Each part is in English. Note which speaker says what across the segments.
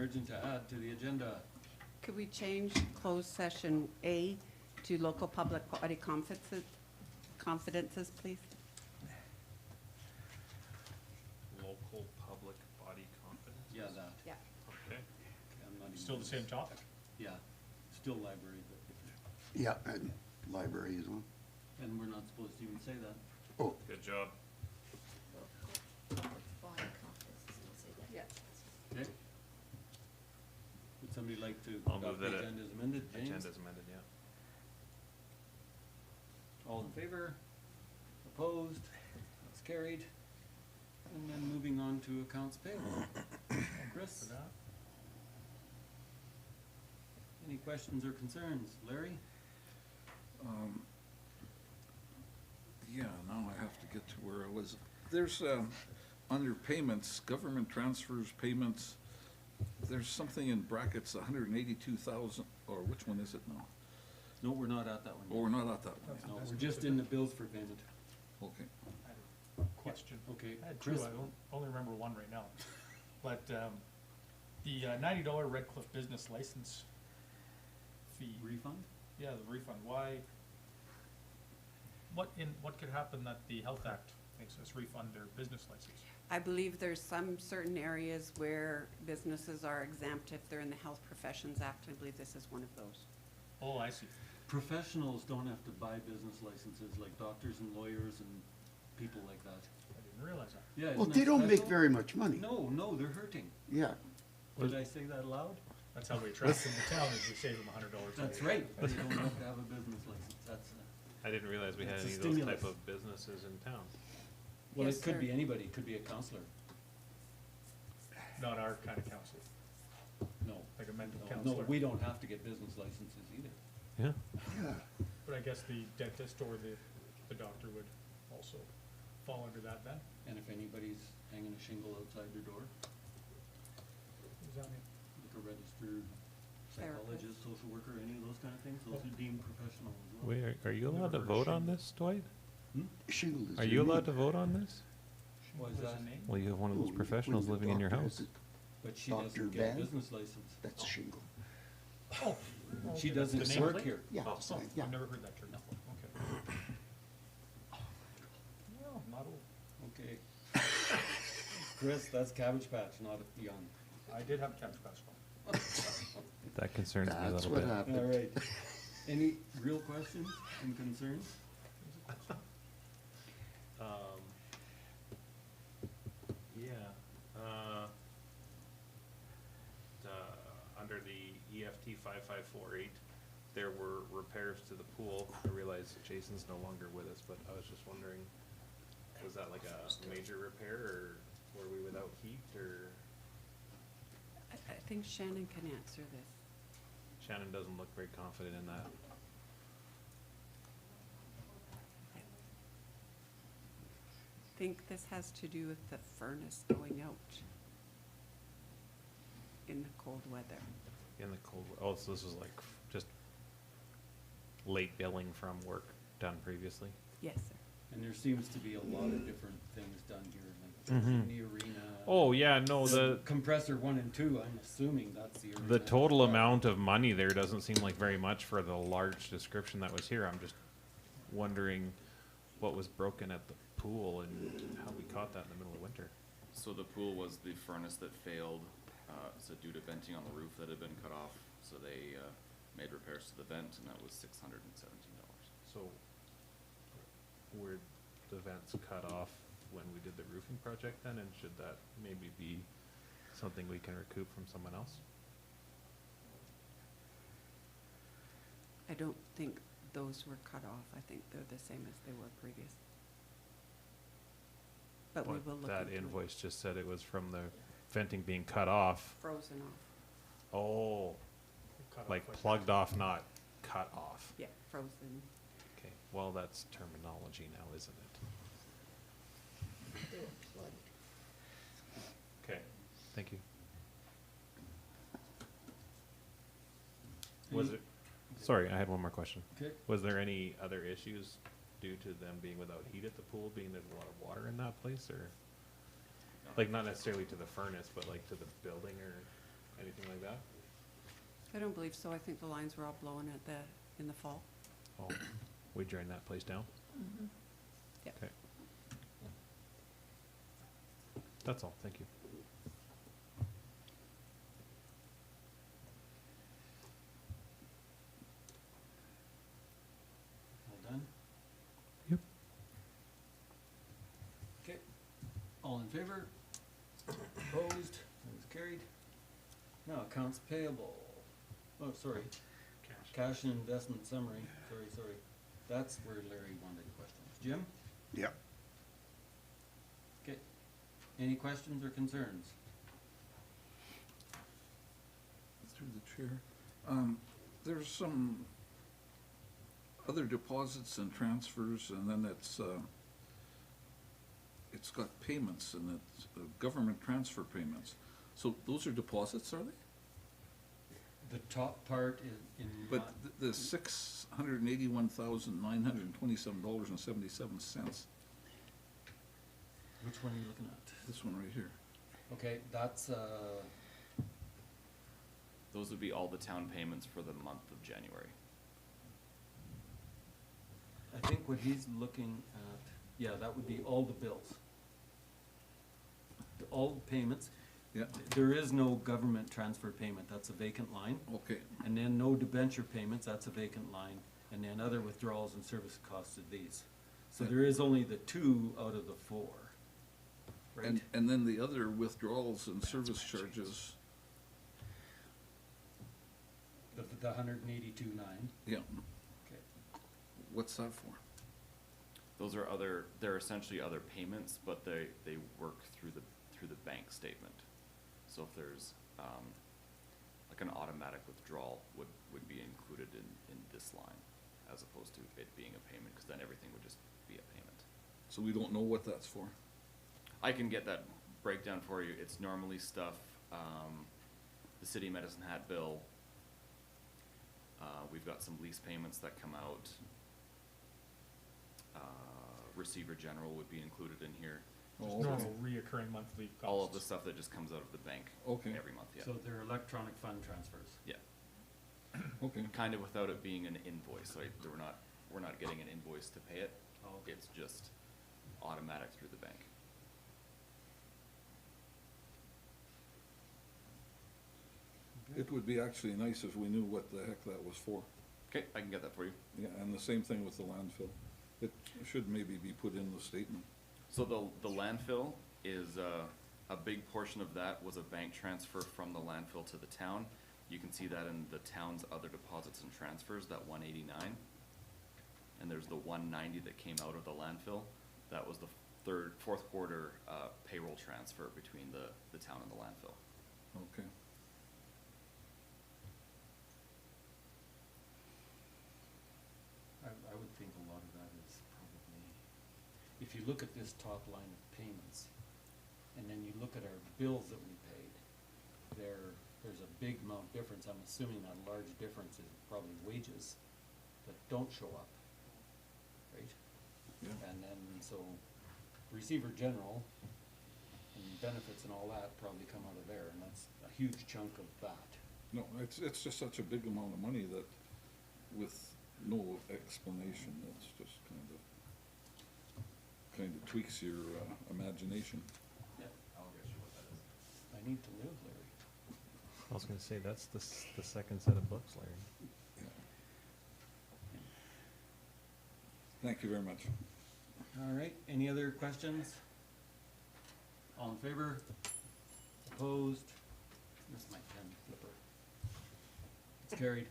Speaker 1: emergent to add to the agenda?
Speaker 2: Could we change closed session A to local public body confidences, please?
Speaker 3: Local public body confidence?
Speaker 1: Yeah, that.
Speaker 2: Yeah.
Speaker 3: Okay.
Speaker 1: I'm not even
Speaker 4: Still the same topic?
Speaker 1: Yeah, still library, but,
Speaker 5: Yeah, and library is one.
Speaker 1: and we're not supposed to even say that.
Speaker 5: Oh,
Speaker 3: Good job.
Speaker 2: Yeah.
Speaker 1: Okay. Would somebody like to
Speaker 3: I'll
Speaker 1: adopt
Speaker 3: move
Speaker 1: the
Speaker 3: that
Speaker 1: agenda as amended? James?
Speaker 3: Agenda's amended, yeah.
Speaker 1: All in favor? Opposed? That's carried. And then moving on to accounts payable. Chris,
Speaker 4: For that?
Speaker 1: any questions or concerns? Larry?
Speaker 6: Yeah, now I have to get to where I was. There's, under payments, government transfers, payments, there's something in brackets, 182,000, or which one is it now?
Speaker 1: No, we're not at that one
Speaker 6: Oh,
Speaker 1: yet.
Speaker 6: we're not at that one.
Speaker 1: No, we're just in the bills for payment.
Speaker 6: Okay.
Speaker 4: I had a question.
Speaker 1: Okay,
Speaker 4: I had two,
Speaker 1: Chris.
Speaker 4: I only remember one right now. But, the $90 Red Cliff business license fee,
Speaker 1: Refund?
Speaker 4: yeah, the refund, why? What could happen that the Health Act makes us refund their business license?
Speaker 2: I believe there's some certain areas where businesses are exempt if they're in the Health Professions Act. I believe this is one of those.
Speaker 4: Oh, I see.
Speaker 1: Professionals don't have to buy business licenses like doctors and lawyers and people like that.
Speaker 4: I didn't realize that.
Speaker 1: Yeah,
Speaker 5: well,
Speaker 1: isn't
Speaker 5: they
Speaker 1: that
Speaker 5: don't make
Speaker 1: special?
Speaker 5: very much money.
Speaker 1: No, no, they're hurting.
Speaker 5: Yeah,
Speaker 1: Did I say that aloud?
Speaker 4: That's how we attract them to town, is we save them $100 a
Speaker 1: That's
Speaker 4: year.
Speaker 1: right. They don't have to have a business license. That's,
Speaker 3: I didn't realize we had
Speaker 1: It's a
Speaker 3: any of those type
Speaker 1: stimulus.
Speaker 3: of businesses in town.
Speaker 1: well,
Speaker 2: Yes,
Speaker 1: it could
Speaker 2: sir.
Speaker 1: be anybody. It could be a counselor.
Speaker 4: Not our kind of counselor,
Speaker 1: No.
Speaker 4: like a mental
Speaker 1: No,
Speaker 4: counselor.
Speaker 1: no, we don't have to get business licenses either.
Speaker 3: Yeah.
Speaker 5: yeah.
Speaker 4: But I guess the dentist or the doctor would also fall under that then?
Speaker 1: And if anybody's hanging a shingle outside their door,
Speaker 4: What does that mean?
Speaker 1: like a registered psychologist, social worker, any of those kind of things, those are deemed professional as well.
Speaker 3: Wait, are you
Speaker 1: Never
Speaker 3: allowed to
Speaker 1: heard of
Speaker 3: vote on
Speaker 1: shingle.
Speaker 3: this, Dwight?
Speaker 5: Shingle is
Speaker 3: Are
Speaker 5: their
Speaker 3: you allowed
Speaker 5: name.
Speaker 3: to vote on this?
Speaker 1: Why is
Speaker 4: What
Speaker 1: that?
Speaker 4: the name?
Speaker 3: Well, you have one of
Speaker 5: Oh,
Speaker 3: those
Speaker 5: when
Speaker 3: professionals
Speaker 5: the
Speaker 3: living in your
Speaker 5: doctor
Speaker 3: house.
Speaker 5: has it,
Speaker 1: But she
Speaker 5: Dr.
Speaker 1: doesn't get a
Speaker 5: Van?
Speaker 1: business license.
Speaker 5: that's shingle.
Speaker 4: Oh.
Speaker 1: She
Speaker 4: okay, that's
Speaker 1: doesn't
Speaker 4: the
Speaker 1: work
Speaker 4: nameplate?
Speaker 1: here.
Speaker 5: Yeah,
Speaker 4: Oh,
Speaker 5: so, yeah.
Speaker 4: I've never heard that term before, okay. Well, not old.
Speaker 1: Okay. Chris, that's Cabbage Patch, not young.
Speaker 4: I did have a cabbage patch phone.
Speaker 3: That concerns me a
Speaker 5: That's
Speaker 3: little
Speaker 5: what
Speaker 3: bit.
Speaker 5: happened.
Speaker 1: All right. Any real questions and concerns?
Speaker 3: Yeah, under the EFT 5548, there were repairs to the pool. I realize Jason's no longer with us, but I was just wondering, was that like a major repair, or were we without heat, or
Speaker 2: I think Shannon can answer this.
Speaker 3: Shannon doesn't look very confident in that.
Speaker 2: I think this has to do with the furnace going out in the cold weather.
Speaker 3: In the cold, oh, so this was like just late billing from work done previously?
Speaker 2: Yes, sir.
Speaker 1: And there seems to be a lot of different things done here, like in the arena.
Speaker 3: Oh, yeah, no, the
Speaker 1: Compressor 1 and 2, I'm assuming that's the arena.
Speaker 3: the total amount of money there doesn't seem like very much for the large description that was here. I'm just wondering what was broken at the pool and how we caught that in the middle of winter.
Speaker 7: So the pool was the furnace that failed, so due to venting on the roof that had been cut off, so they made repairs to the vent, and that was $617.
Speaker 3: So were the vents cut off when we did the roofing project then, and should that maybe be something we can recoup from someone else?
Speaker 2: I don't think those were cut off. I think they're the same as they were previous. But we will look
Speaker 3: That
Speaker 2: into it.
Speaker 3: invoice just said it was from the venting being cut off.
Speaker 2: Frozen off.
Speaker 3: Oh,
Speaker 4: Cut off
Speaker 3: like
Speaker 4: that.
Speaker 3: plugged off, not cut off.
Speaker 2: Yeah, frozen.
Speaker 3: Okay, well, that's terminology now, isn't it? Okay, thank you. Was it, sorry, I had one more question.
Speaker 1: Okay.
Speaker 3: Was there any other issues due to them being without heat at the pool, being there's a lot of water in that place, or? Like, not necessarily to the furnace, but like to the building, or? anything like that?
Speaker 2: I don't believe so. I think the lines were all blown in the fall.
Speaker 3: Oh, we drained that place down?
Speaker 2: Yep.
Speaker 3: Okay. That's all, thank you.
Speaker 1: All done?
Speaker 3: Yep.
Speaker 1: Okay, all in favor? Opposed? That was carried. Now, accounts payable. Oh, sorry. Cash and investment summary, sorry. That's where Larry wanted questions. Jim?
Speaker 5: Yeah.
Speaker 1: Okay. Any questions or concerns?
Speaker 6: Through the chair. There's some other deposits and transfers, and then it's got payments, and it's government transfer payments. So those are deposits, are they?
Speaker 1: The top part is in.
Speaker 6: But the $681,927.77,
Speaker 1: Which one are you looking at?
Speaker 6: this one right here.
Speaker 1: Okay, that's,
Speaker 7: Those would be all the town payments for the month of January.
Speaker 1: I think what he's looking at, yeah, that would be all the bills. All the payments.
Speaker 6: Yeah,
Speaker 1: There is no government transfer payment, that's a vacant line.
Speaker 6: okay,
Speaker 1: And then no debenture payments, that's a vacant line. And then other withdrawals and service costs of these. So
Speaker 6: Yeah.
Speaker 1: there is only the 2 out of the 4. Right?
Speaker 6: and then the other withdrawals and service charges,
Speaker 1: The 182.9.
Speaker 6: yeah,
Speaker 1: Okay.
Speaker 6: what's that for?
Speaker 7: Those are they're essentially other payments, but they work through the bank statement. So if there's, like an automatic withdrawal would be included in this line, as opposed to it being a payment, because then everything would just be a payment.
Speaker 6: So we don't know what that's for?
Speaker 7: I can get that breakdown for you. It's normally stuff, the city medicine hat bill. We've got some lease payments that come out. Receiver general would be included in here.
Speaker 6: Oh,
Speaker 4: Just
Speaker 6: okay.
Speaker 4: normal reoccurring monthly costs.
Speaker 7: All of the stuff that just comes out of the bank
Speaker 6: Okay.
Speaker 7: every month, yeah.
Speaker 1: So they're electronic fund transfers.
Speaker 7: Yeah,
Speaker 6: Okay,
Speaker 7: kind of without it being an invoice, like, we're not getting an invoice to pay it.
Speaker 1: Oh, okay.
Speaker 7: It's just automatic through the bank.
Speaker 6: it would be actually nice if we knew what the heck that was for.
Speaker 7: Okay, I can get that for you.
Speaker 6: Yeah, and the same thing with the landfill. It should maybe be put in the statement.
Speaker 7: So the landfill is, a big portion of that was a bank transfer from the landfill to the town. You can see that in the town's other deposits and transfers, that 189. And there's the 190 that came out of the landfill. That was the fourth quarter, payroll transfer between the town and the landfill.
Speaker 6: Okay.
Speaker 1: I would think a lot of that is probably, if you look at this top line of payments, and then you look at our bills that we paid, there's a big amount difference. I'm assuming that large difference is probably wages that don't show up, right?
Speaker 6: Yeah.
Speaker 1: And then, so receiver general and benefits and all that probably come out of there, and that's a huge chunk of that.
Speaker 6: No, it's just such a big amount of money that with no explanation, it's just kind of tweaks your imagination.
Speaker 1: Yeah.
Speaker 7: I'll get you what that is.
Speaker 1: I need to live, Larry.
Speaker 3: I was gonna say, that's the second set of books, Larry.
Speaker 6: Yeah. Thank you very much.
Speaker 1: All right, any other questions? All in favor? Opposed? Missed my pen flipper. It's carried.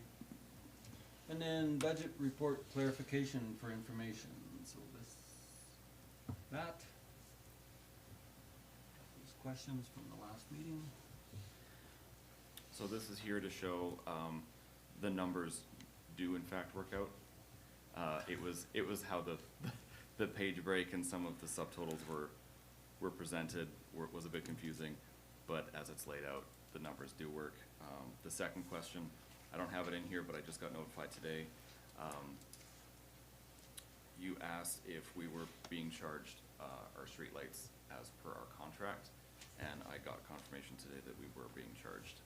Speaker 1: And then budget report clarification for information, so that. Those questions from the last meeting.
Speaker 7: So this is here to show, the numbers do in fact work out. It was how the page break and some of the subtotals were presented, was a bit confusing, but as it's laid out, the numbers do work. The second question, I don't have it in here, but I just got notified today. You asked if we were being charged, our streetlights as per our contract, and I got confirmation today that we were being charged,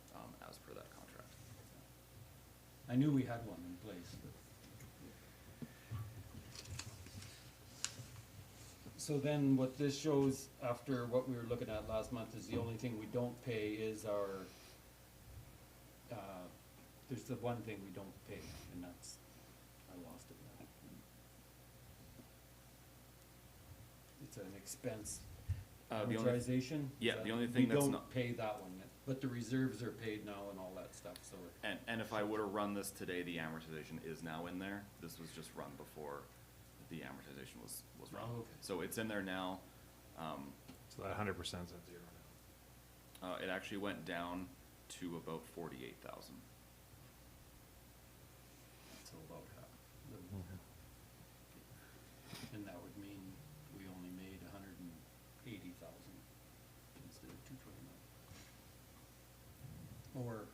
Speaker 7: as per that contract.
Speaker 1: I knew we had one in place, but. So then what this shows, after what we were looking at last month, is the only thing we don't pay is our, there's the one thing we don't pay, and that's, I lost it now. It's an expense,
Speaker 7: The only,
Speaker 1: amortization.
Speaker 7: yeah,
Speaker 1: Is
Speaker 7: the
Speaker 1: that-
Speaker 7: only thing that's
Speaker 1: We
Speaker 7: not-
Speaker 1: don't pay that one, but the reserves are paid now and all that stuff, so we're.
Speaker 7: and if I would've run this today, the amortization is now in there. This was just run before the amortization was run.
Speaker 1: Oh, okay.
Speaker 7: So it's in there now.
Speaker 3: So that 100%'s at zero now.
Speaker 7: It actually went down to about 48,000.
Speaker 1: So about half. And that would mean we only made 180,000 instead of 229. Or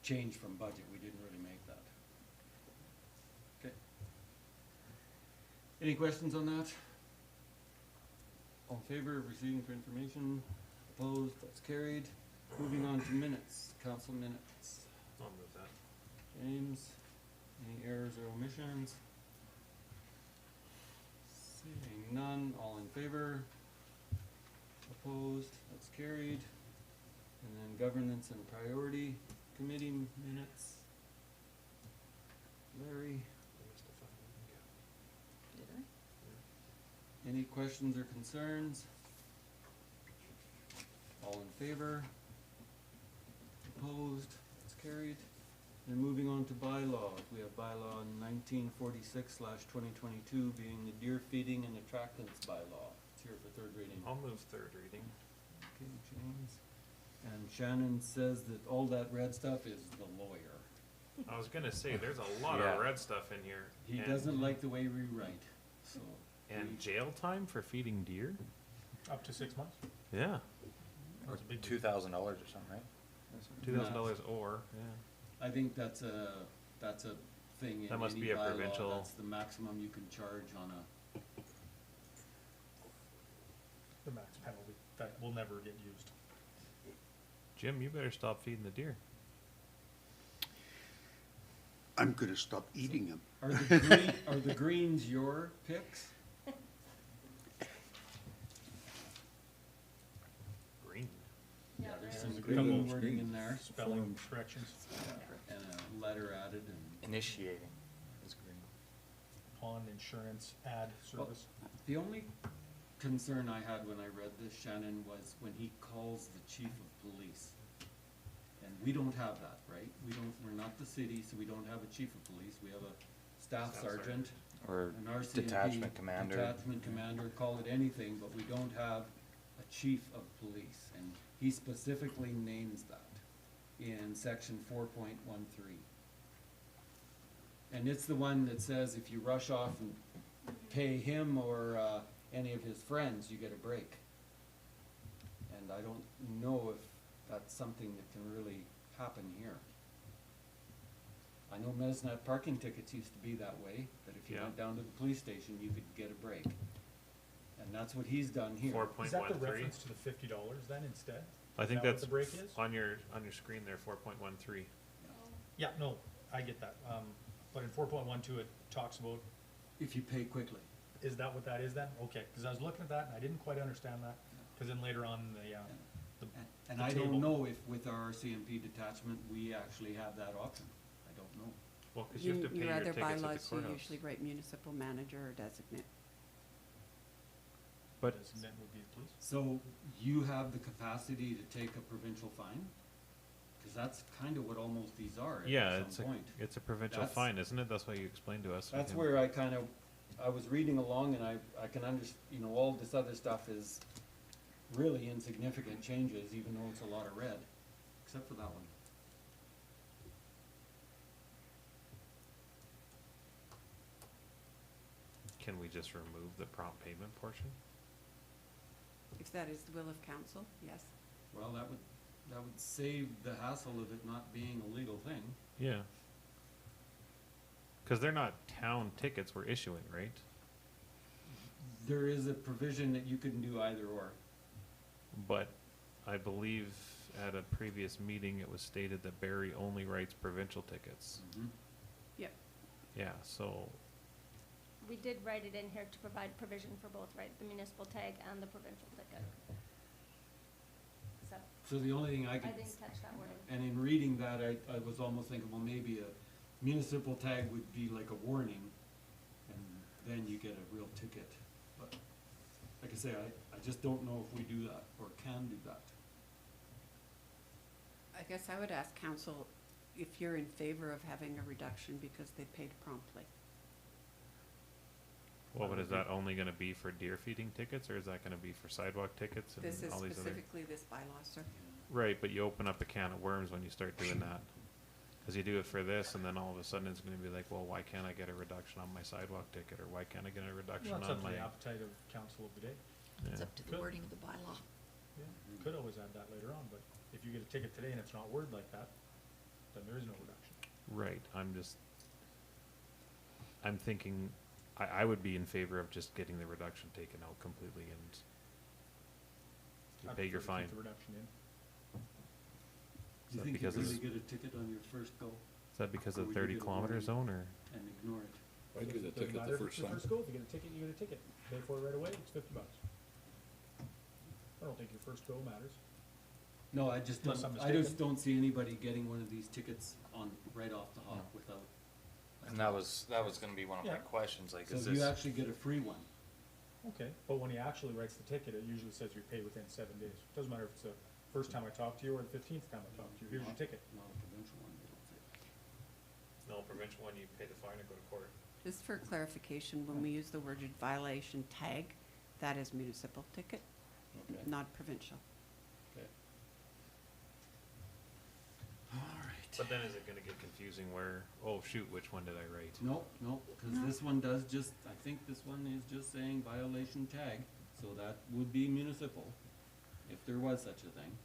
Speaker 1: change from budget, we didn't really make that. Okay. Any questions on that? All in favor of receiving for information? Opposed? That's carried. Moving on to minutes, council minutes.
Speaker 3: I'll move that.
Speaker 1: James, any errors or omissions? Seeing none, all in favor? Opposed? That's carried. And then governance and priority committee minutes. Larry,
Speaker 2: Did I?
Speaker 1: any questions or concerns? All in favor? Opposed? That's carried. Then moving on to bylaws, we have bylaw 1946/2022 being the deer feeding and attractants bylaw. It's here for third reading.
Speaker 3: I'll move third reading.
Speaker 1: Okay, James. And Shannon says that all that red stuff is the lawyer.
Speaker 3: I was gonna say, there's a lot
Speaker 8: Yeah.
Speaker 3: of red stuff in here.
Speaker 1: He
Speaker 3: and-
Speaker 1: doesn't like the way we write, so.
Speaker 3: And jail time for feeding deer?
Speaker 4: Up to 6 months?
Speaker 3: Yeah.
Speaker 4: That's a big
Speaker 8: $2,000 or something, right?
Speaker 3: $2,000 or, yeah.
Speaker 1: I think that's a thing in
Speaker 3: That must
Speaker 1: any
Speaker 3: be a
Speaker 1: bylaw.
Speaker 3: provincial-
Speaker 1: That's the maximum you can charge on a,
Speaker 4: The max penalty that will never get used.
Speaker 3: Jim, you better stop feeding the deer.
Speaker 5: I'm gonna stop eating them.
Speaker 1: are the greens your picks?
Speaker 3: Green.
Speaker 1: Yeah, there's some
Speaker 4: There's a
Speaker 1: green
Speaker 4: couple
Speaker 1: wording in there,
Speaker 4: Spelling corrections
Speaker 1: and a letter added and.
Speaker 8: Initiating is green.
Speaker 4: on insurance ad service.
Speaker 1: The only concern I had when I read this, Shannon, was when he calls the chief of police. And we don't have that, right? We're not the city, so we don't have a chief of police. We have a staff
Speaker 3: Staff
Speaker 1: sergeant,
Speaker 8: Or
Speaker 1: an RCMP.
Speaker 8: detachment commander.
Speaker 1: Detachment commander, call it anything, but we don't have a chief of police. And he specifically names that in section 4.13. And it's the one that says if you rush off and pay him or any of his friends, you get a break. And I don't know if that's something that can really happen here. I know Medicine Hat parking tickets used to be that way, that if you
Speaker 3: Yeah.
Speaker 1: went down to the police station, you could get a break. And that's what he's done here.
Speaker 3: 4.13.
Speaker 4: Is that the reference to the $50 then instead?
Speaker 3: I think
Speaker 4: Is that what
Speaker 3: that's
Speaker 4: the break is?
Speaker 3: on your screen there, 4.13.
Speaker 4: Yeah, no, I get that. But in 4.12, it talks about,
Speaker 1: If you pay quickly.
Speaker 4: is that what that is then? Okay, because I was looking at that and I didn't quite understand that. Because then later on, the
Speaker 1: And
Speaker 4: the
Speaker 1: I
Speaker 4: table.
Speaker 1: don't know if with our CMP detachment, we actually have that option. I don't know.
Speaker 3: Well, cause you have to pay
Speaker 2: Your
Speaker 3: your
Speaker 2: other
Speaker 3: tickets at the
Speaker 2: bylaws, you
Speaker 3: courthouse.
Speaker 2: usually write municipal manager or designate.
Speaker 3: But
Speaker 4: designate would be the police.
Speaker 1: So you have the capacity to take a provincial fine? Cause that's kind of what almost these are
Speaker 3: yeah,
Speaker 1: at some point.
Speaker 3: it's a provincial
Speaker 1: That's-
Speaker 3: fine, isn't it? That's why you explained to us. we
Speaker 1: That's
Speaker 3: can-
Speaker 1: where I was reading along and I can all this other stuff is really insignificant changes, even though it's a lot of red, except for that one.
Speaker 3: Can we just remove the prompt payment portion?
Speaker 2: If that is the will of council, yes.
Speaker 1: Well, that would save the hassle of it not being a legal thing.
Speaker 3: Yeah. Cause they're not town tickets we're issuing, right?
Speaker 1: There is a provision that you can do either or.
Speaker 3: But I believe at a previous meeting, it was stated that Barry only writes provincial tickets.
Speaker 1: Mhm.
Speaker 2: Yep.
Speaker 3: Yeah, so,
Speaker 9: We did write it in here to provide provision for both, right, the municipal tag and the provincial ticket. So,
Speaker 1: So the only thing I
Speaker 9: I
Speaker 1: could,
Speaker 9: didn't catch that wording.
Speaker 1: and in reading that, I was almost thinking, well, maybe a municipal tag would be like a warning, and then you get a real ticket. But, like I say, I just don't know if we do that, or can do that.
Speaker 2: I guess I would ask council if you're in favor of having a reduction because they paid promptly.
Speaker 3: well, but is that only gonna be for deer feeding tickets, or is that gonna be for sidewalk tickets and all
Speaker 2: This
Speaker 3: these
Speaker 2: is
Speaker 3: other?
Speaker 2: specifically this bylaw, sir.
Speaker 3: Right, but you open up a can of worms when you start doing that. Cause you do it for this, and then all of a sudden it's gonna be like, well, why can't I get a reduction on my sidewalk ticket, or why can't I get a reduction
Speaker 4: Well, it's
Speaker 3: on
Speaker 4: up to
Speaker 3: my?
Speaker 4: the appetite of council of the day.
Speaker 10: It's
Speaker 3: Yeah.
Speaker 10: up to the
Speaker 4: Good.
Speaker 10: wording of the bylaw.
Speaker 4: Yeah, could always add that later on, but if you get a ticket today and it's not worded like that, then there is no reduction.
Speaker 3: Right, I'm thinking, I would be in favor of just getting the reduction taken out completely and you
Speaker 4: I'd
Speaker 3: pay your
Speaker 4: prefer to
Speaker 3: fine.
Speaker 4: keep the reduction in.
Speaker 1: Do you
Speaker 3: that
Speaker 1: think you
Speaker 3: because
Speaker 1: really
Speaker 3: it's-
Speaker 1: get a ticket on your first go
Speaker 3: Is that because
Speaker 1: Or
Speaker 3: of
Speaker 1: would you
Speaker 3: 30
Speaker 1: get a
Speaker 3: kilometer
Speaker 1: warning?
Speaker 3: zone, or?
Speaker 1: and ignore it?
Speaker 6: I get a
Speaker 4: Doesn't
Speaker 6: ticket
Speaker 4: matter
Speaker 6: the
Speaker 4: if
Speaker 6: first
Speaker 4: it's
Speaker 6: time.
Speaker 4: First go, if you get a ticket, you get a ticket. Pay for it right away, it's $50. I don't think your first go matters.
Speaker 1: No, I just
Speaker 4: Unless
Speaker 1: don't,
Speaker 4: I'm
Speaker 1: I just
Speaker 4: mistaken.
Speaker 1: don't see anybody getting one of these tickets on, right off the hop without.
Speaker 8: And that was gonna be one of my
Speaker 4: Yeah.
Speaker 8: questions, like,
Speaker 1: So
Speaker 8: is
Speaker 1: you
Speaker 8: this,
Speaker 1: actually get a free one.
Speaker 4: Okay, but when he actually writes the ticket, it usually says you pay within 7 days. Doesn't matter if it's the first time I talk to you or the 15th time I talk to you, here's your ticket.
Speaker 1: Not a provincial one, they don't say.
Speaker 3: No, provincial one, you pay the fine and go to court.
Speaker 2: Just for clarification, when we use the word violation tag, that is municipal ticket,
Speaker 1: Okay.
Speaker 2: not provincial.
Speaker 1: Okay. All right.
Speaker 3: But then is it gonna get confusing where, oh shoot, which one did I write?
Speaker 1: Nope, nope, cause this one does just, I think this one is just saying violation tag, so that would be municipal, if there was such a thing.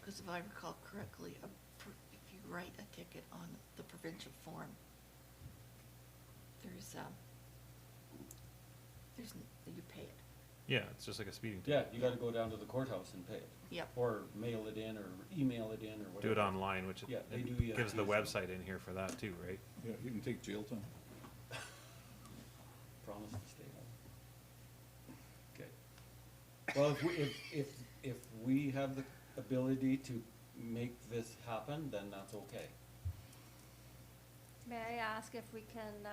Speaker 10: Because if I recall correctly, if you write a ticket on the provincial form, you pay it.
Speaker 3: Yeah, it's just like a speeding
Speaker 1: Yeah,
Speaker 3: ticket.
Speaker 1: you gotta go down to the courthouse and pay it,
Speaker 10: Yep.
Speaker 1: or mail it in, or email it in, or whatever.
Speaker 3: Do it online, which
Speaker 1: Yeah, they
Speaker 3: it
Speaker 1: do
Speaker 3: gives the
Speaker 1: EFTs.
Speaker 3: website in here for that too, right?
Speaker 6: Yeah, you can take jail time.
Speaker 1: Promise to stay home. Okay. Well, if we have the ability to make this happen, then that's okay.
Speaker 9: May I ask if we can,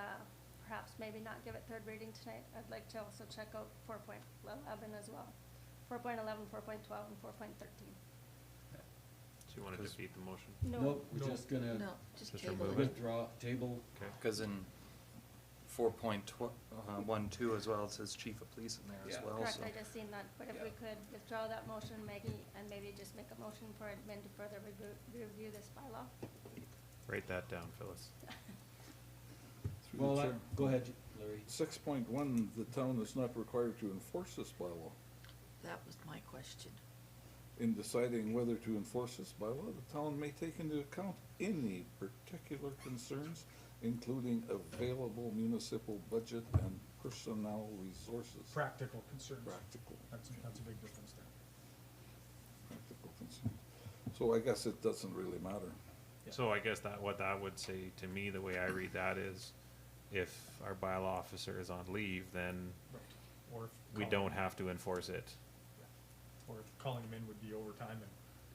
Speaker 9: perhaps maybe not give it third reading tonight? I'd like to also check out 4.11 as well. 4.11, 4.12, and 4.13.
Speaker 3: So you wanna defeat the motion?
Speaker 1: Nope, we're
Speaker 4: No.
Speaker 1: just gonna
Speaker 10: No, just
Speaker 3: Just
Speaker 10: table
Speaker 3: remove
Speaker 10: it.
Speaker 3: it.
Speaker 1: withdraw, table,
Speaker 3: Okay.
Speaker 8: cause in 4.12 as well, it says chief of police in there as
Speaker 1: Yeah.
Speaker 8: well,
Speaker 9: Correct,
Speaker 8: so.
Speaker 9: I just seen that, but if we
Speaker 1: Yeah.
Speaker 9: could withdraw that motion, Maggie, and maybe just make a motion for admin to further review this bylaw.
Speaker 3: Write that down, Phyllis.
Speaker 6: Through the
Speaker 1: well,
Speaker 6: chair.
Speaker 1: go ahead, Larry.
Speaker 6: 6.1, the town is not required to enforce this bylaw.
Speaker 10: That was my question.
Speaker 6: In deciding whether to enforce this bylaw, the town may take into account any particular concerns, including available municipal budget and personnel resources.
Speaker 4: Practical concerns.
Speaker 6: Practical,
Speaker 4: That's a big difference there.
Speaker 6: practical concerns. So I guess it doesn't really matter.
Speaker 4: Yeah.
Speaker 3: So I guess what that would say to me, the way I read that is, if our bylaw officer is on leave, then
Speaker 4: Right. Or if
Speaker 3: we
Speaker 4: calling-
Speaker 3: don't have to enforce it.
Speaker 4: Or if calling him in would be overtime and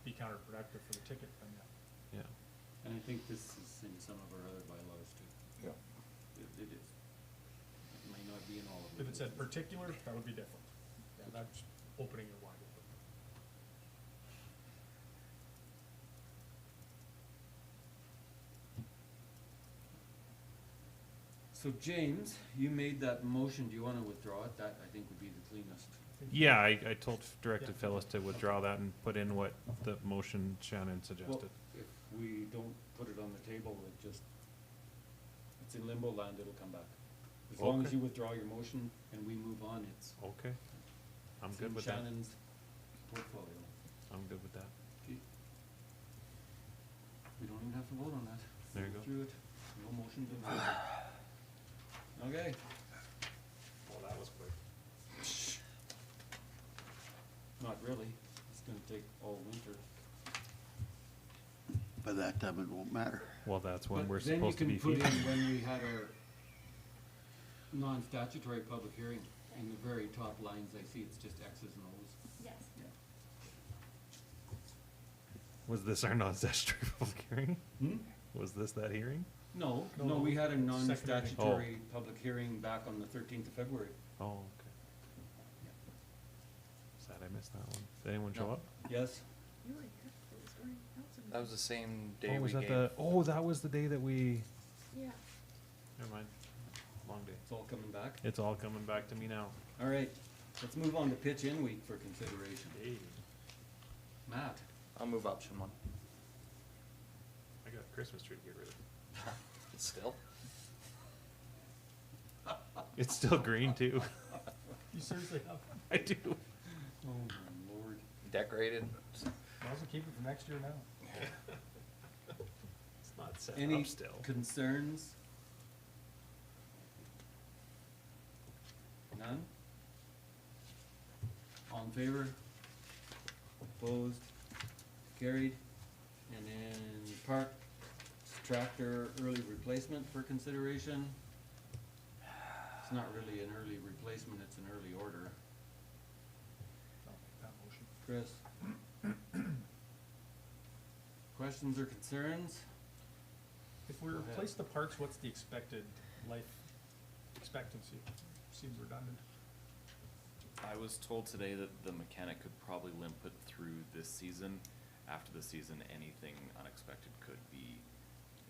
Speaker 4: be counterproductive for the ticket, then yeah.
Speaker 3: Yeah.
Speaker 1: And I think this is in some of our other bylaws too.
Speaker 6: Yeah.
Speaker 1: It is. It may not be in all of them.
Speaker 4: If it said particular, that would be different. Yeah, that's opening it wide open.
Speaker 1: So James, you made that motion, do you wanna withdraw it? That, I think, would be the cleanest.
Speaker 3: Yeah, I directed
Speaker 4: Yeah.
Speaker 3: Phyllis to withdraw that and put in what the motion Shannon
Speaker 1: Well,
Speaker 3: suggested.
Speaker 1: if we don't put it on the table, it's in limbo land, it'll come back. As long as
Speaker 3: Okay.
Speaker 1: you withdraw your motion and we move on, it's
Speaker 3: Okay. I'm
Speaker 1: it's
Speaker 3: good
Speaker 1: in
Speaker 3: with that.
Speaker 1: Shannon's portfolio.
Speaker 3: I'm good with that.
Speaker 1: Okay. We don't even have to vote on that.
Speaker 3: There you
Speaker 1: Go
Speaker 3: go.
Speaker 1: through it, no motion to vote. Okay.
Speaker 3: Well, that was quick.
Speaker 1: Not really, it's gonna take all winter.
Speaker 5: By that time, it won't matter.
Speaker 11: Well, that's when
Speaker 1: But
Speaker 11: we're supposed to be
Speaker 1: Then you can
Speaker 11: feeding.
Speaker 1: put in when we had our non-statutory public hearing, in the very top lines, I see it's just X's and O's.
Speaker 9: Yes.
Speaker 1: Yeah.
Speaker 11: Was this our non-statutory public hearing?
Speaker 1: Hmm?
Speaker 11: Was this that hearing?
Speaker 1: No,
Speaker 4: No,
Speaker 1: no, we had a
Speaker 4: second reading.
Speaker 1: non-statutory public hearing back on the 13th of February.
Speaker 11: Oh, okay. Sad I missed that one. Did anyone show
Speaker 8: No.
Speaker 11: up?
Speaker 1: Yes?
Speaker 10: You were here for the story.
Speaker 8: That was the same day
Speaker 11: Oh,
Speaker 8: we
Speaker 11: was that
Speaker 8: gave.
Speaker 11: that was the day that we,
Speaker 10: Yeah.
Speaker 11: never mind. Long day.
Speaker 1: It's all coming back?
Speaker 11: It's all coming back to me now.
Speaker 1: All right, let's move on to pitch-in week for consideration.
Speaker 11: Hey,
Speaker 1: Matt?
Speaker 8: I'll move option one.
Speaker 11: I got a Christmas tree to get rid of.
Speaker 8: Still?
Speaker 11: It's still green too.
Speaker 4: You seriously have,
Speaker 11: I do.
Speaker 1: Oh, my lord.
Speaker 8: Decorated?
Speaker 4: might as well keep it for next year now.
Speaker 11: It's not set
Speaker 1: Any
Speaker 11: up still.
Speaker 1: concerns? None? All in favor? Opposed? Carried? And then park tractor early replacement for consideration. It's not really an early replacement, it's an early order.
Speaker 4: I'll make that motion.
Speaker 1: Chris? Questions or concerns?
Speaker 4: If we
Speaker 1: Go ahead.
Speaker 4: replace the parts, what's the expected life expectancy? Seems redundant.
Speaker 7: I was told today that the mechanic could probably limp it through this season. After the season, anything unexpected could be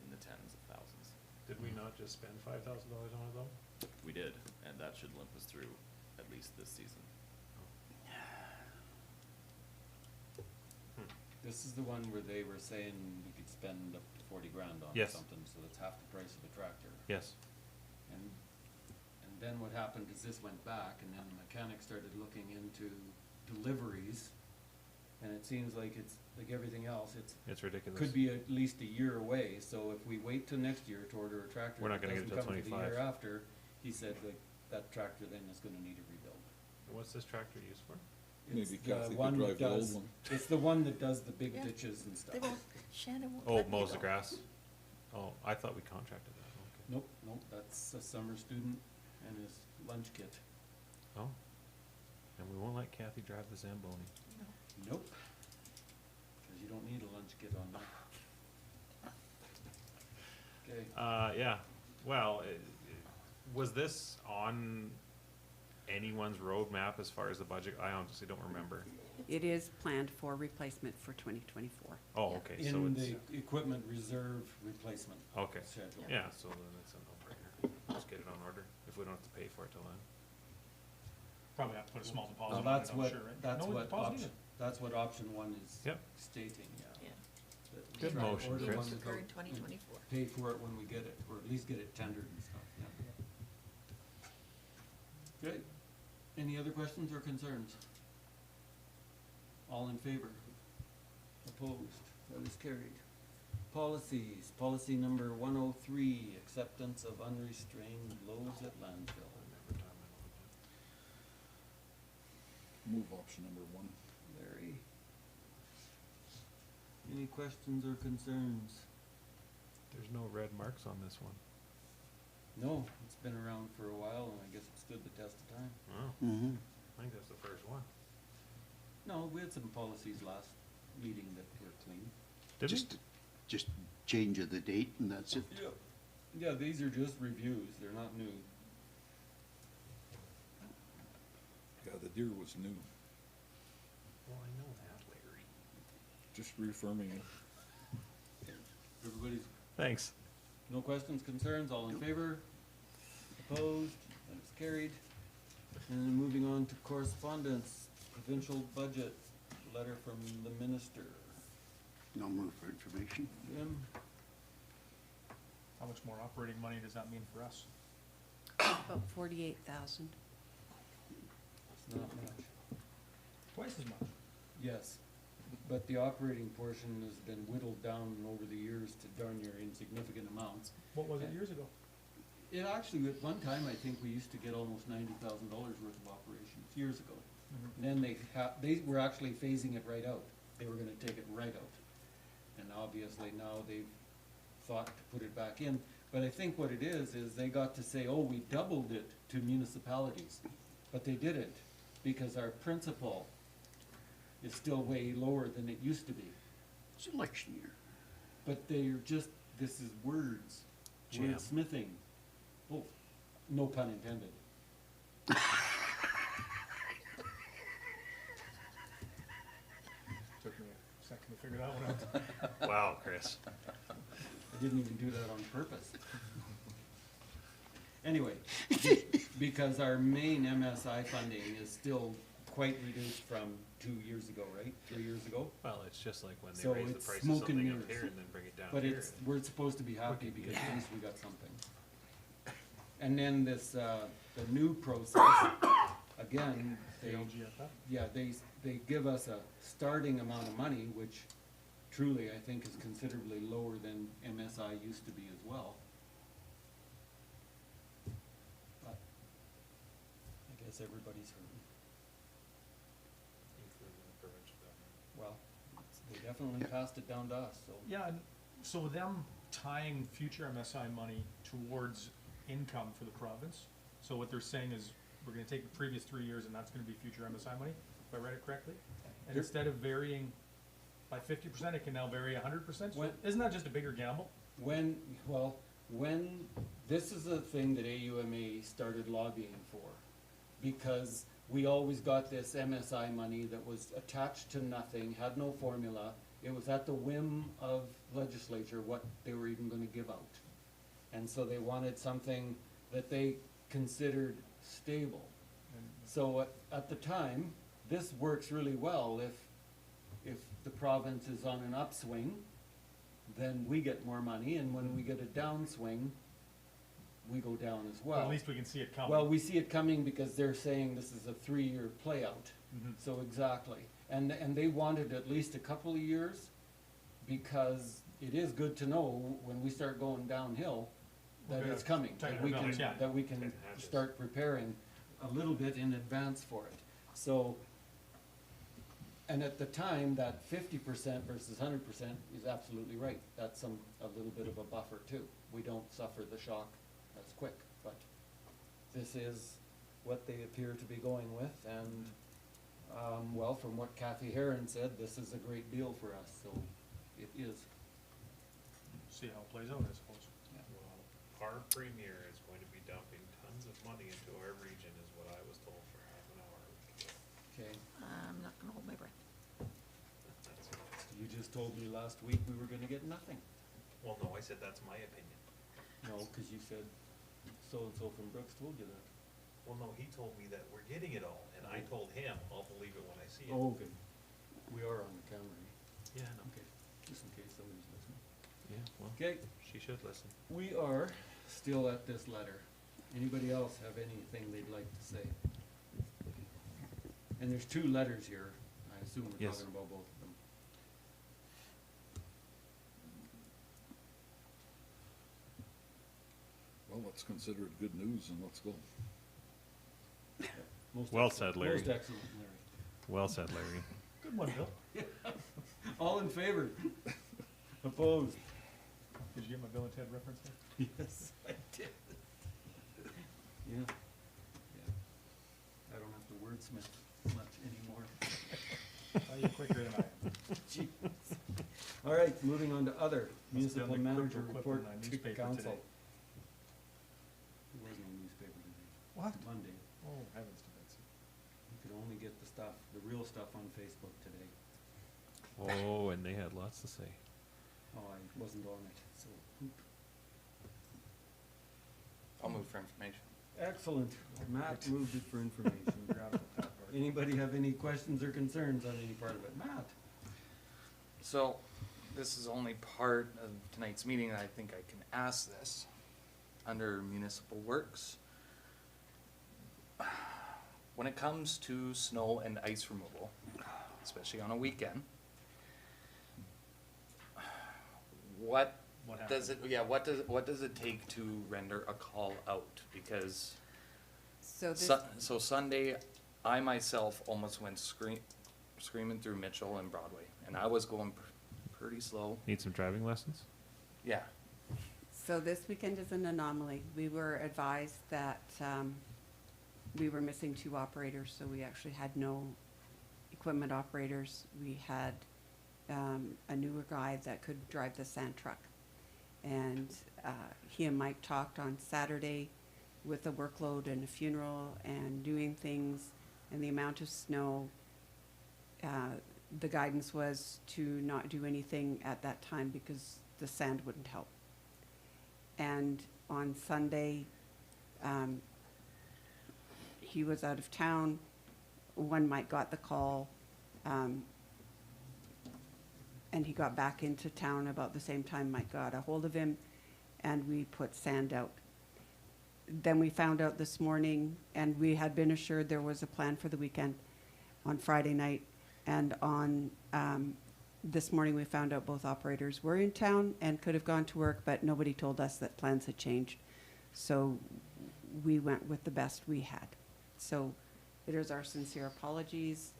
Speaker 7: in the tens of thousands.
Speaker 11: Did we not just spend $5,000 on it though?
Speaker 7: We did, and that should limp us through at least this season.
Speaker 1: This is the one where they were saying we could spend up to 40 grand on
Speaker 11: Yes.
Speaker 1: something, so that's half the price of a tractor.
Speaker 11: Yes.
Speaker 1: And then what happened is this went back, and then the mechanic started looking into deliveries, and it seems like it's, like everything else,
Speaker 11: It's ridiculous.
Speaker 1: could be at least a year away, so if we wait till next year to order a tractor
Speaker 11: We're not
Speaker 1: that
Speaker 11: gonna get
Speaker 1: doesn't
Speaker 11: it till
Speaker 1: come to the
Speaker 11: 25.
Speaker 1: year after, he said like, that tractor then is gonna need a rebuild.
Speaker 11: And what's this tractor used for?
Speaker 1: It's
Speaker 6: Maybe
Speaker 1: the
Speaker 6: Kathy could
Speaker 1: one that
Speaker 6: drive the old
Speaker 1: does-
Speaker 6: one.
Speaker 1: It's the one that does the big
Speaker 10: Yeah.
Speaker 1: ditches and stuff.
Speaker 10: They won't, Shannon won't
Speaker 11: Oh,
Speaker 10: let me
Speaker 11: mows the
Speaker 10: go.
Speaker 11: grass? Oh, I thought we contracted that, okay.
Speaker 1: Nope, nope, that's a summer student and his lunch kit.
Speaker 11: Oh. And we won't let Kathy drive the Zamboni.
Speaker 10: No.
Speaker 1: Nope. Cause you don't need a lunch kit on that. Okay,
Speaker 11: Yeah, well, was this on anyone's roadmap as far as the budget? I honestly don't remember.
Speaker 2: It is planned for replacement for 2024.
Speaker 11: Oh,
Speaker 10: Yeah.
Speaker 11: okay, so
Speaker 1: in
Speaker 11: it's,
Speaker 1: the equipment reserve replacement
Speaker 11: okay.
Speaker 1: schedule.
Speaker 11: Yeah, so then it's a no-brainer. Just get it on order, if we don't have to pay for it till then.
Speaker 4: Probably have to put a small deposit
Speaker 1: Well,
Speaker 4: on
Speaker 1: that's
Speaker 4: it, I'm
Speaker 1: what,
Speaker 4: sure, right?
Speaker 1: that's
Speaker 4: No
Speaker 1: what
Speaker 4: deposit
Speaker 1: option,
Speaker 4: either.
Speaker 1: that's what option one is
Speaker 11: Yep.
Speaker 1: stating, yeah.
Speaker 10: Yeah.
Speaker 1: That we
Speaker 11: Good
Speaker 1: try to
Speaker 11: motion,
Speaker 1: order
Speaker 11: Chris.
Speaker 1: one
Speaker 10: These
Speaker 1: without-
Speaker 10: occur in 2024.
Speaker 1: Pay for it when we get it, or at least get it tendered and stuff, yeah. Okay, any other questions or concerns? All in favor? Opposed? That is carried. Policies, policy number 103, acceptance of unrestrained loads at landfill.
Speaker 6: Move option number one.
Speaker 1: Larry? Any questions or concerns?
Speaker 11: There's no red marks on this one.
Speaker 1: No, it's been around for a while, and I guess it stood the test of time.
Speaker 11: Oh,
Speaker 5: Mm-hmm.
Speaker 11: I think that's the first one.
Speaker 1: No, we had some policies last meeting that were clean.
Speaker 11: Did we?
Speaker 5: Just change of the date and that's it.
Speaker 1: Yeah. Yeah, these are just reviews, they're not new.
Speaker 6: Yeah, the deer was new,
Speaker 11: Well, I know that, Larry.
Speaker 6: just reaffirming it.
Speaker 1: Everybody's,
Speaker 11: Thanks.
Speaker 1: no questions, concerns, all in favor? Opposed? That is carried. And then moving on to correspondence, provincial budget, letter from the minister.
Speaker 5: No move for information.
Speaker 1: Jim?
Speaker 4: How much more operating money does that mean for us?
Speaker 2: About 48,000.
Speaker 1: It's not much.
Speaker 4: Twice as much.
Speaker 1: Yes, but the operating portion has been whittled down over the years to darn near insignificant amounts.
Speaker 4: What was it years ago?
Speaker 1: It actually, at one time, I think we used to get almost $90,000 worth of operations, years ago. And then they were actually phasing it right out. They were gonna take it right out. And obviously now they've thought to put it back in. But I think what it is they got to say, oh, we doubled it to municipalities. But they didn't, because our principal is still way lower than it used to be.
Speaker 5: It's election year.
Speaker 1: But they're just, this is words,
Speaker 11: Jam.
Speaker 1: wordsmithing. Oh, no pun intended.
Speaker 4: Took me a second to figure that one out.
Speaker 11: Wow, Chris.
Speaker 1: I didn't even do that on purpose. Anyway, because our main MSI funding is still quite reduced from 2 years ago, right? 3 years ago?
Speaker 11: Well, it's just like when they
Speaker 1: So
Speaker 11: raise the
Speaker 1: it's
Speaker 11: price of
Speaker 1: smoke and
Speaker 11: something up
Speaker 1: mirrors.
Speaker 11: here and then bring it down
Speaker 1: But
Speaker 11: here.
Speaker 1: it's, we're supposed to be happy because at least we got something. And then this, the new process, again,
Speaker 4: The
Speaker 1: they,
Speaker 4: LGFF?
Speaker 1: yeah, they give us a starting amount of money, which truly I think is considerably lower than MSI used to be as well. But I guess everybody's hurting.
Speaker 11: Including the provincial government.
Speaker 1: Well, they definitely passed it down to us, so.
Speaker 4: Yeah, and so them tying future MSI money towards income for the province, so what they're saying is, we're gonna take the previous 3 years and that's gonna be future MSI money, if I read it correctly? And
Speaker 1: Yep.
Speaker 4: instead of varying by 50%, it can now vary 100%, so
Speaker 1: When-
Speaker 4: isn't that just a bigger gamble?
Speaker 1: When, this is a thing that AUMA started lobbying for, because we always got this MSI money that was attached to nothing, had no formula. It was at the whim of legislature what they were even gonna give out. And so they wanted something that they considered stable.
Speaker 4: And
Speaker 1: So at the time, this works really well if the province is on an upswing, then we get more money, and when we get a downswing, we go down as well.
Speaker 4: At least we can see it coming.
Speaker 1: Well, we see it coming because they're saying this is a 3-year playout.
Speaker 4: Mhm.
Speaker 1: So exactly. And they wanted at least a couple of years, because it is good to know when we start going downhill that
Speaker 4: We're
Speaker 1: it's
Speaker 4: gonna
Speaker 1: coming,
Speaker 4: tighten
Speaker 1: that we
Speaker 4: our
Speaker 1: can,
Speaker 4: belts, yeah.
Speaker 1: that we can
Speaker 11: Tighten hatches.
Speaker 1: start preparing a little bit in advance for it. So, and at the time, that 50% versus 100% is absolutely right. That's a little bit of a buffer too. We don't suffer the shock as quick, but this is what they appear to be going with, and, well, from what Kathy Heron said, this is a great deal for us, so it is.
Speaker 4: See how it plays out, I suppose.
Speaker 11: Well, our premier is going to be dumping tons of money into our region, is what I was told for half an hour.
Speaker 1: Okay,
Speaker 10: I'm not gonna hold my breath.
Speaker 11: That's-
Speaker 1: you just told me last week we were gonna get nothing.
Speaker 11: Well, no, I said that's my opinion.
Speaker 1: No, 'cause you said so-and-so from Brooks told you that.
Speaker 11: Well, no, he told me that we're getting it all, and I told him, I'll believe it when I see it.
Speaker 1: Oh, okay. We are on the camera,
Speaker 11: Yeah, no.
Speaker 1: okay, just in case somebody's listening.
Speaker 11: Yeah, well,
Speaker 1: Okay,
Speaker 11: she should listen.
Speaker 1: we are still at this letter. Anybody else have anything they'd like to say? And there's 2 letters here. I assume we're
Speaker 11: Yes.
Speaker 1: talking about both of them.
Speaker 6: Well, let's consider it good news and let's go.
Speaker 1: Most
Speaker 11: Well
Speaker 1: excellent-
Speaker 11: said, Larry.
Speaker 1: Most excellent, Larry.
Speaker 11: Well said, Larry.
Speaker 4: Good one, Bill.
Speaker 1: All in favor? Opposed?
Speaker 4: Did you get my Bill and Ted reference there?
Speaker 1: Yes, I did. Yeah, yeah. I don't have to wordsmith much anymore.
Speaker 4: Oh, you're quicker than I am.
Speaker 1: Jeez. All right, moving on to other
Speaker 4: Must have
Speaker 1: municipal
Speaker 4: been the
Speaker 1: manager
Speaker 4: crypto clip
Speaker 1: report
Speaker 4: in the
Speaker 1: to
Speaker 4: newspaper
Speaker 1: council.
Speaker 4: today.
Speaker 1: There was no newspaper today.
Speaker 4: What?
Speaker 1: Monday.
Speaker 4: Oh, heavens to Betsy.
Speaker 1: You could only get the stuff, the real stuff on Facebook today.
Speaker 11: Oh, and they had lots to say.
Speaker 1: Oh, I wasn't on it, so. oop.
Speaker 8: I'll move for information.
Speaker 1: Excellent. Matt moved it for information.
Speaker 4: Proud of that part.
Speaker 1: Anybody have any questions or concerns on any part of it? Matt?
Speaker 8: So, this is only part of tonight's meeting, and I think I can ask this. Under municipal works, when it comes to snow and ice removal, especially on a weekend, what
Speaker 4: What
Speaker 8: does it,
Speaker 4: happened?
Speaker 8: what does it take to render a call out? Because
Speaker 2: So this,
Speaker 8: So Sunday, I myself almost went screaming through Mitchell and Broadway, and I was going pretty slow.
Speaker 11: Need some driving lessons?
Speaker 8: Yeah,
Speaker 2: So this weekend is an anomaly. We were advised that we were missing 2 operators, so we actually had no equipment operators. We had a newer guy that could drive the sand truck. And he and Mike talked on Saturday with the workload and a funeral and doing things and the amount of snow. The guidance was to not do anything at that time because the sand wouldn't help. And on Sunday, he was out of town when Mike got the call, and he got back into town about the same time Mike got a hold of him, and we put sand out. Then we found out this morning, and we had been assured there was a plan for the weekend on Friday night, and on this morning we found out both operators were in town and could have gone to work, but nobody told us that plans had changed. So we went with the best we had. So it is our sincere apologies.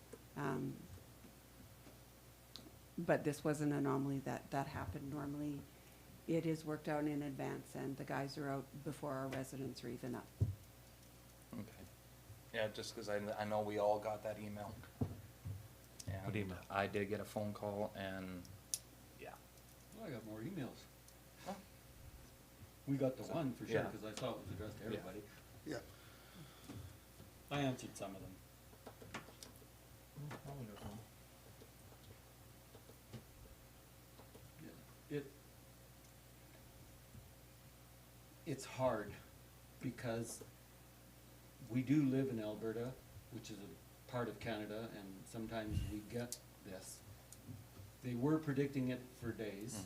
Speaker 2: But this was an anomaly that happened. Normally, it is worked out in advance, and the guys are out before our residents are even up.
Speaker 8: okay. Yeah, just because I know we all got that email.
Speaker 11: What
Speaker 8: And
Speaker 11: email?
Speaker 8: I did get a phone call, and, yeah.
Speaker 1: Well, I got more emails.
Speaker 8: Oh.
Speaker 1: We got the one for sure,
Speaker 8: Yeah.
Speaker 1: because I saw it was addressed to
Speaker 8: Yeah.
Speaker 1: everybody.
Speaker 5: Yeah.
Speaker 1: I answered some of them.
Speaker 4: I wonder if I'm-
Speaker 1: It's hard because we do live in Alberta, which is a part of Canada, and sometimes we get this. They were predicting it for days,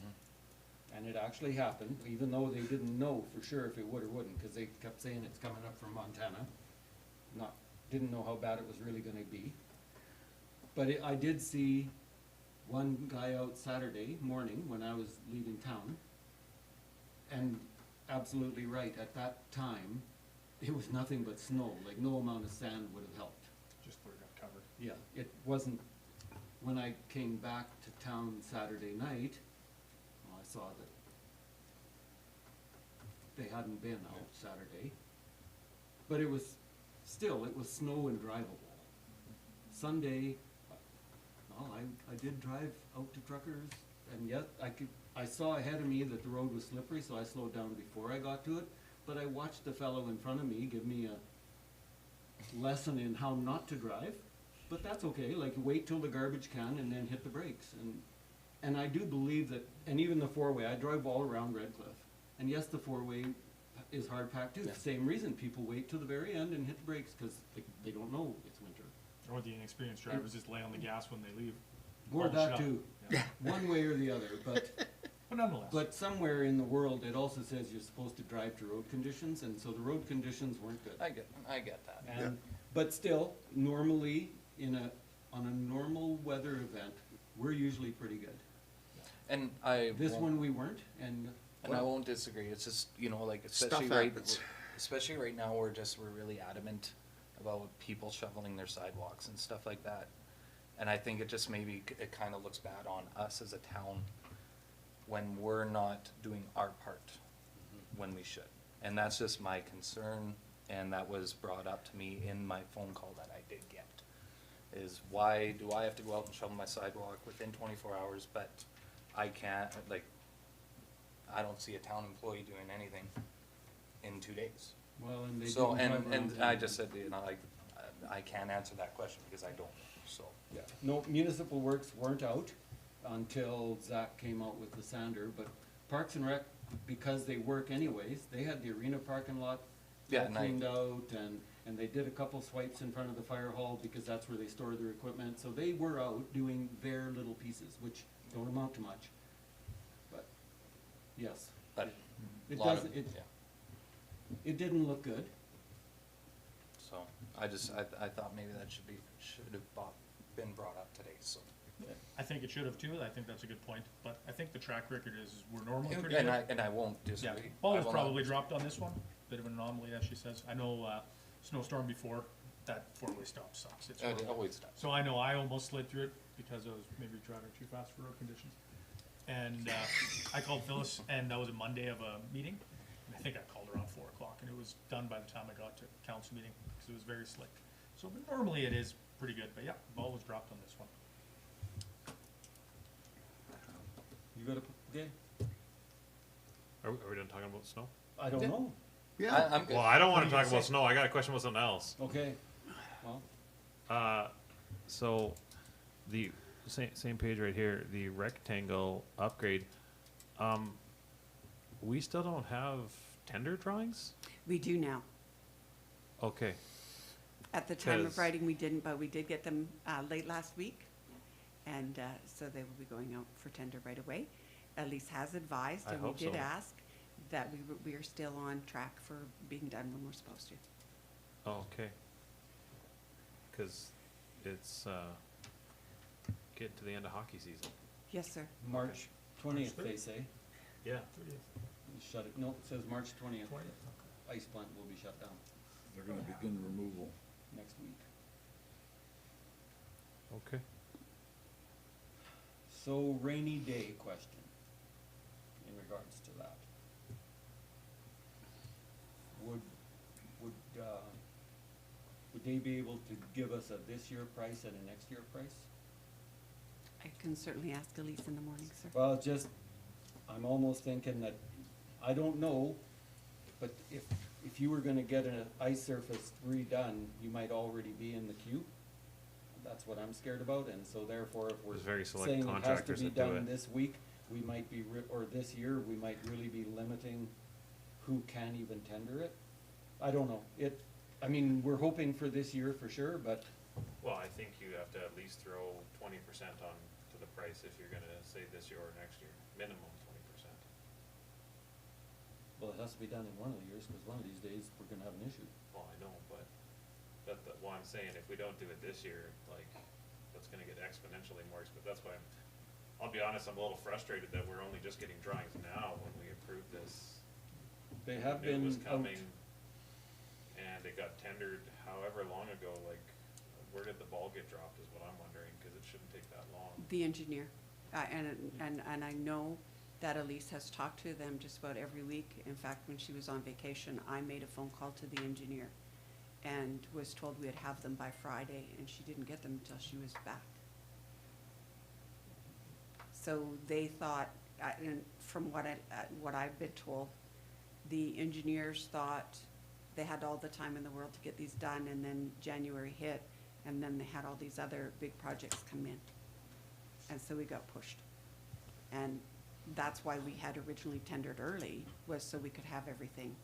Speaker 1: and it actually happened, even though they didn't know for sure if it would or wouldn't, because they kept saying it's coming up from Montana. Didn't know how bad it was really gonna be. But I did see one guy out Saturday morning when I was leaving town, and absolutely right, at that time, it was nothing but snow, like no amount of sand would have helped.
Speaker 4: Just where it got covered.
Speaker 1: Yeah, it wasn't, when I came back to town Saturday night, well, I saw that they hadn't been out Saturday. But it was, still, it was snow and drivable. Sunday, well, I did drive out to Truckers, and yet I saw ahead of me that the road was slippery, so I slowed down before I got to it. But I watched the fellow in front of me give me a lesson in how not to drive. But that's okay, like wait till the garbage can and then hit the brakes. And I do believe that, and even the four-way, I drive all around Red Cliff. And yes, the four-way is hard packed too.
Speaker 8: Yeah.
Speaker 1: Same reason, people wait till the very end and hit the brakes because they don't know it's winter.
Speaker 4: Or the inexperienced drivers just lay on the gas when they leave.
Speaker 1: Or
Speaker 4: Polish it
Speaker 1: that
Speaker 4: up.
Speaker 1: too,
Speaker 4: Yeah.
Speaker 1: one way or the other, but,
Speaker 4: But nonetheless.
Speaker 1: but somewhere in the world, it also says you're supposed to drive to road conditions, and so the road conditions weren't good.
Speaker 8: I get that.
Speaker 1: And, but still, normally, on a normal weather event, we're usually pretty good.
Speaker 8: And
Speaker 1: This one we weren't, and.
Speaker 8: And I won't disagree, it's just, you know, like,
Speaker 5: Stuff happens.
Speaker 8: especially right now, we're really adamant about people shoveling their sidewalks and stuff like that. And I think it just maybe, it kinda looks bad on us as a town when we're not doing our part when we should. And that's just my concern, and that was brought up to me in my phone call that I did get. Is why do I have to go out and shovel my sidewalk within 24 hours, but I can't, like, I don't see a town employee doing anything in 2 days.
Speaker 1: Well, and they
Speaker 8: So,
Speaker 1: didn't drive
Speaker 8: and
Speaker 1: around
Speaker 8: I
Speaker 1: town.
Speaker 8: just said, you know, like, I can't answer that question because I don't, so.
Speaker 1: Yeah, no, municipal works weren't out until Zach came out with the sander, but Parks and Rec, because they work anyways, they had the arena parking lot
Speaker 8: Yeah,
Speaker 1: all
Speaker 8: and I-
Speaker 1: cleaned out, and they did a couple swipes in front of the fire hall because that's where they store their equipment, so they were out doing their little pieces, which don't amount to much. But, yes,
Speaker 8: But
Speaker 1: it
Speaker 8: lot of-
Speaker 1: doesn't,
Speaker 8: yeah.
Speaker 1: it didn't look good.
Speaker 8: So, I thought maybe that should have been brought up today, so.
Speaker 4: I think it should have too, I think that's a good point, but I think the track record is, we're normally pretty
Speaker 8: And
Speaker 4: good.
Speaker 8: I won't
Speaker 4: Yeah,
Speaker 8: disagree. I
Speaker 4: ball was
Speaker 8: will not
Speaker 4: probably
Speaker 8: disagree.
Speaker 4: dropped on this one, bit of an anomaly, as she says. I know, snowstorm before, that four-way stop sucks. It's
Speaker 8: It
Speaker 4: horrible.
Speaker 8: always does.
Speaker 4: So I know I almost slid through it because I was maybe driving too fast for road conditions. And, I called Phyllis, and that was a Monday of a meeting. And I think I called around 4 o'clock, and it was done by the time I got to council meeting, because it was very slick. So, but normally it is pretty good, but yeah, ball was dropped on this one.
Speaker 1: You got a, okay?
Speaker 11: Are we done talking about snow?
Speaker 1: I don't know.
Speaker 5: Yeah,
Speaker 8: I'm good.
Speaker 11: Well, I don't
Speaker 1: What
Speaker 11: wanna
Speaker 1: do you
Speaker 11: talk about
Speaker 1: say?
Speaker 11: snow, I got a question about something else.
Speaker 1: Okay, well,
Speaker 11: So, the same page right here, the rectangle upgrade, we still don't have tender drawings?
Speaker 2: We do now.
Speaker 11: Okay,
Speaker 2: At the time of
Speaker 11: 'Cause-
Speaker 2: writing, we didn't, but we did get them late last week. And so they will be going out for tender right away. Elise has advised,
Speaker 11: I
Speaker 2: and we
Speaker 11: hope
Speaker 2: did
Speaker 11: so.
Speaker 2: ask, that we are still on track for being done when we're supposed to.
Speaker 11: okay. Cause it's, getting to the end of hockey season.
Speaker 2: Yes, sir.
Speaker 1: March 20th, they say.
Speaker 11: Yeah.
Speaker 1: Shut it, no, it says March 20th.
Speaker 4: 20th,
Speaker 1: Ice plant will be shut down
Speaker 6: They're gonna begin removal.
Speaker 1: next week.
Speaker 11: Okay.
Speaker 1: So rainy day question in regards to that. Would they be able to give us a this year price and a next year price?
Speaker 2: I can certainly ask Elise in the morning, sir.
Speaker 1: Well, it's just, I'm almost thinking that, I don't know, but if you were gonna get an ice surface redone, you might already be in the queue. That's what I'm scared about, and so therefore, if we're
Speaker 11: There's very select
Speaker 1: saying it has to
Speaker 11: contractors
Speaker 1: be
Speaker 11: that do
Speaker 1: done
Speaker 11: it.
Speaker 1: this week, we might be, or this year, we might really be limiting who can even tender it. I don't know, I mean, we're hoping for this year for sure, but
Speaker 11: Well, I think you have to at least throw 20% on to the price if you're gonna say this year or next year, minimum 20%.
Speaker 1: well, it has to be done in one of the years, cause one of these days, we're gonna have an issue.
Speaker 11: Well, I know, but well, I'm saying if we don't do it this year, like, that's gonna get exponentially more that's why I'll be honest, I'm a little frustrated that we're only just getting drawings now when we approved this.
Speaker 1: They have
Speaker 11: It
Speaker 1: been
Speaker 11: was
Speaker 1: out,
Speaker 11: coming, and it got tendered however long ago, like, where did the ball get dropped is what I'm wondering, cause it shouldn't take that long.
Speaker 2: The engineer, and I know that Elise has talked to them just about every week. In fact, when she was on vacation, I made a phone call to the engineer and was told we'd have them by Friday, and she didn't get them until she was back. So they thought, and from what I've been told, the engineers thought they had all the time in the world to get these done, and then January hit, and then they had all these other big projects come in. And so we got pushed. And that's why we had originally tendered early, was so we could have everything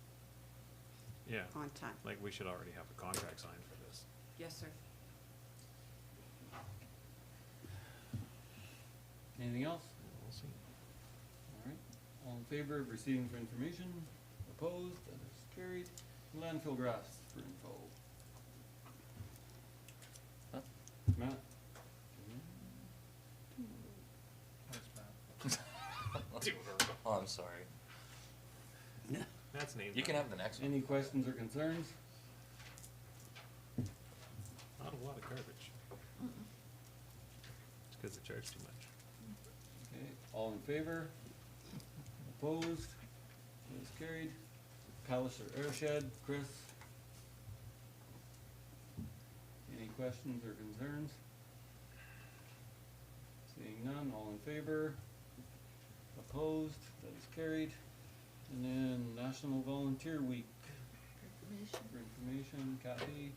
Speaker 11: Yeah,
Speaker 2: on time.
Speaker 11: like, we should already have a contract signed for this.
Speaker 2: Yes, sir.
Speaker 1: anything else?
Speaker 11: We'll see.
Speaker 1: Alright, all in favor of receiving for information, opposed, that is carried. Landfill graphs for info. Matt?
Speaker 4: Thanks, Matt.
Speaker 8: Oh, I'm sorry.
Speaker 11: That's named.
Speaker 8: You can have the next one.
Speaker 1: Any questions or concerns?
Speaker 11: Not a lot of garbage. It's cause they charge too much.
Speaker 1: Okay, all in favor? Opposed? That is carried. Palliser Airshed, Chris? Any questions or concerns? Seeing none, all in favor? Opposed? That is carried. And then National Volunteer Week
Speaker 10: Information.
Speaker 1: for information, Kathy?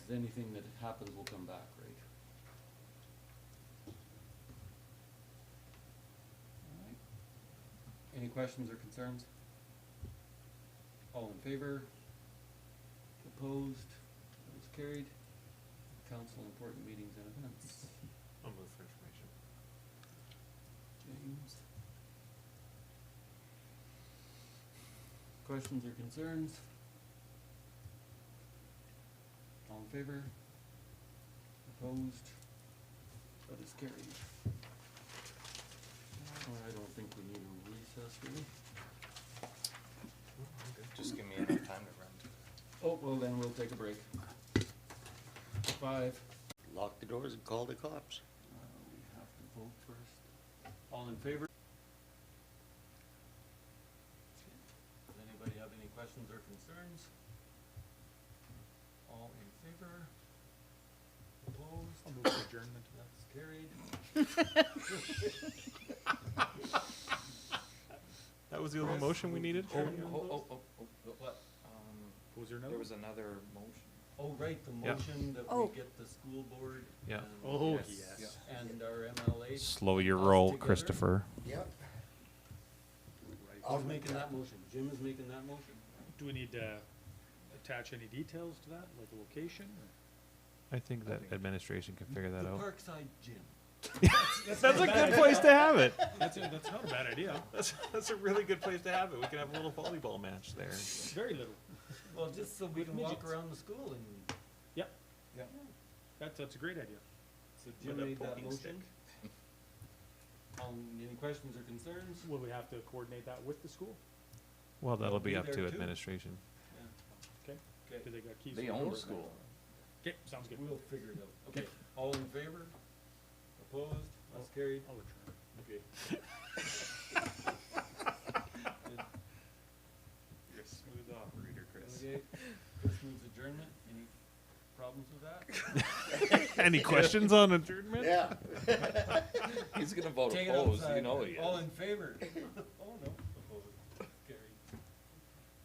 Speaker 1: Cause anything that happens will come back, right? Alright. Any questions or concerns? All in favor? Opposed? That is carried. Council important meetings and events.
Speaker 11: I'll move for information.
Speaker 1: James? Questions or concerns? All in favor? Opposed? That is carried. I don't think we need a recess, really.
Speaker 8: Just give me enough time to run.
Speaker 1: Oh, well, then we'll take a break. 5.
Speaker 5: Lock the doors and call the cops.
Speaker 1: We have to vote first. All in favor? Does anybody have any questions or concerns? All in favor? Opposed?
Speaker 4: I'll move to adjournment.
Speaker 1: That's carried.
Speaker 3: That was the only motion we needed?
Speaker 1: What?
Speaker 4: Was there another?
Speaker 8: There was another motion.
Speaker 1: Oh, right, the
Speaker 3: Yeah.
Speaker 1: motion that
Speaker 2: Oh.
Speaker 1: we get the school board.
Speaker 3: Yeah.
Speaker 1: and-
Speaker 4: Oh,
Speaker 1: yes,
Speaker 4: yes.
Speaker 1: And our MLA.
Speaker 3: Slow your
Speaker 1: us
Speaker 3: roll,
Speaker 1: together.
Speaker 3: Christopher.
Speaker 5: Yep.
Speaker 1: Who's making that motion? Jim is making that motion?
Speaker 4: Do we need to attach any details to that, like a location?
Speaker 3: I think that administration can figure that
Speaker 1: The
Speaker 3: out.
Speaker 1: Parkside Gym.
Speaker 3: That's a good place to have it.
Speaker 4: That's not a bad idea.
Speaker 3: That's a really good place to have it. We can have a little volleyball match there.
Speaker 4: Very little.
Speaker 1: Well, just so we
Speaker 4: With
Speaker 1: can walk
Speaker 4: midgets.
Speaker 1: around the school and,
Speaker 4: Yep. That's a great idea.
Speaker 1: so Jim
Speaker 3: With a
Speaker 1: made that
Speaker 3: poking stick.
Speaker 1: motion. Any questions or concerns?
Speaker 4: Will we have to coordinate that with the school?
Speaker 3: Well, that'll be
Speaker 1: be
Speaker 3: up
Speaker 1: there
Speaker 3: to
Speaker 1: too.
Speaker 3: administration.
Speaker 4: Okay.
Speaker 1: Okay,
Speaker 4: Do they got keys?
Speaker 7: They
Speaker 4: to
Speaker 7: own the
Speaker 4: door?
Speaker 7: school.
Speaker 4: Okay, sounds good.
Speaker 1: we'll figure it out. Okay, all in favor? Opposed? That's carried.
Speaker 4: I'll return.
Speaker 1: Okay.
Speaker 3: You're a smooth operator, Chris.
Speaker 1: Okay, Chris moves adjournment. Any problems with that?
Speaker 3: Any questions on adjournment?
Speaker 5: Yeah.
Speaker 8: He's gonna vote
Speaker 1: Take it
Speaker 8: opposed, you
Speaker 1: outside.
Speaker 8: know he is.
Speaker 1: All in favor?